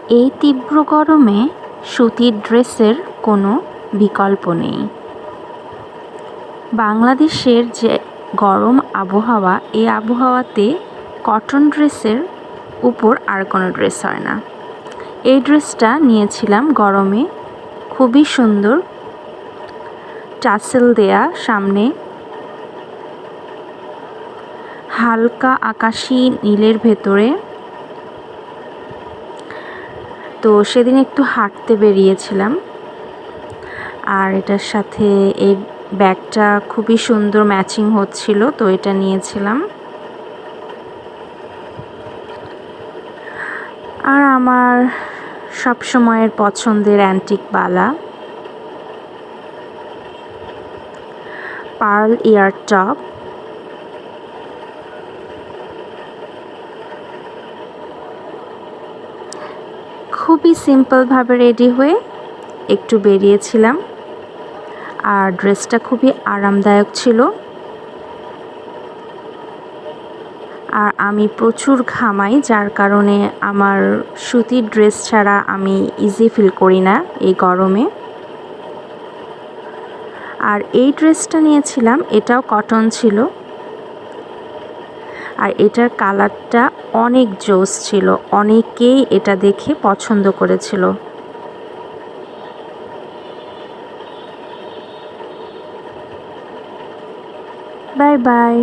এই তীব্র গরমে সুতির ড্রেসের কোনো বিকল্প নেই। বাংলাদেশের যে গরম আবহাওয়া, এই আবহাওয়াতে কটন ড্রেসের উপর আর কোনো ড্রেস হয় না। এই ড্রেসটা নিয়েছিলাম গরমে, খুবই সুন্দর, টাসেল দেয়া, সামনে হালকা আকাশি নীলের ভেতরে। তো সেদিন একটু হাঁটতে বেরিয়েছিলাম, আর এটার সাথে এই ব্যাগটা খুবই সুন্দর ম্যাচিং হচ্ছিল, তো এটা নিয়েছিলাম। আর আমার সব সময়ের পছন্দের অ্যান্টিক বালা, পার্ল ইয়ার টপ। খুবই সিম্পলভাবে রেডি হয়ে একটু বেরিয়েছিলাম, আর ড্রেসটা খুবই আরামদায়ক ছিল। আর আমি প্রচুর ঘামাই, যার কারণে আমার সুতির ড্রেস ছাড়া আমি ইজি ফিল করি না এই গরমে। আর এই ড্রেসটা নিয়েছিলাম, এটাও কটন ছিল, আর এটার কালারটা অনেক জোস ছিল, অনেকেই এটা দেখে পছন্দ করেছিল। Bye bye.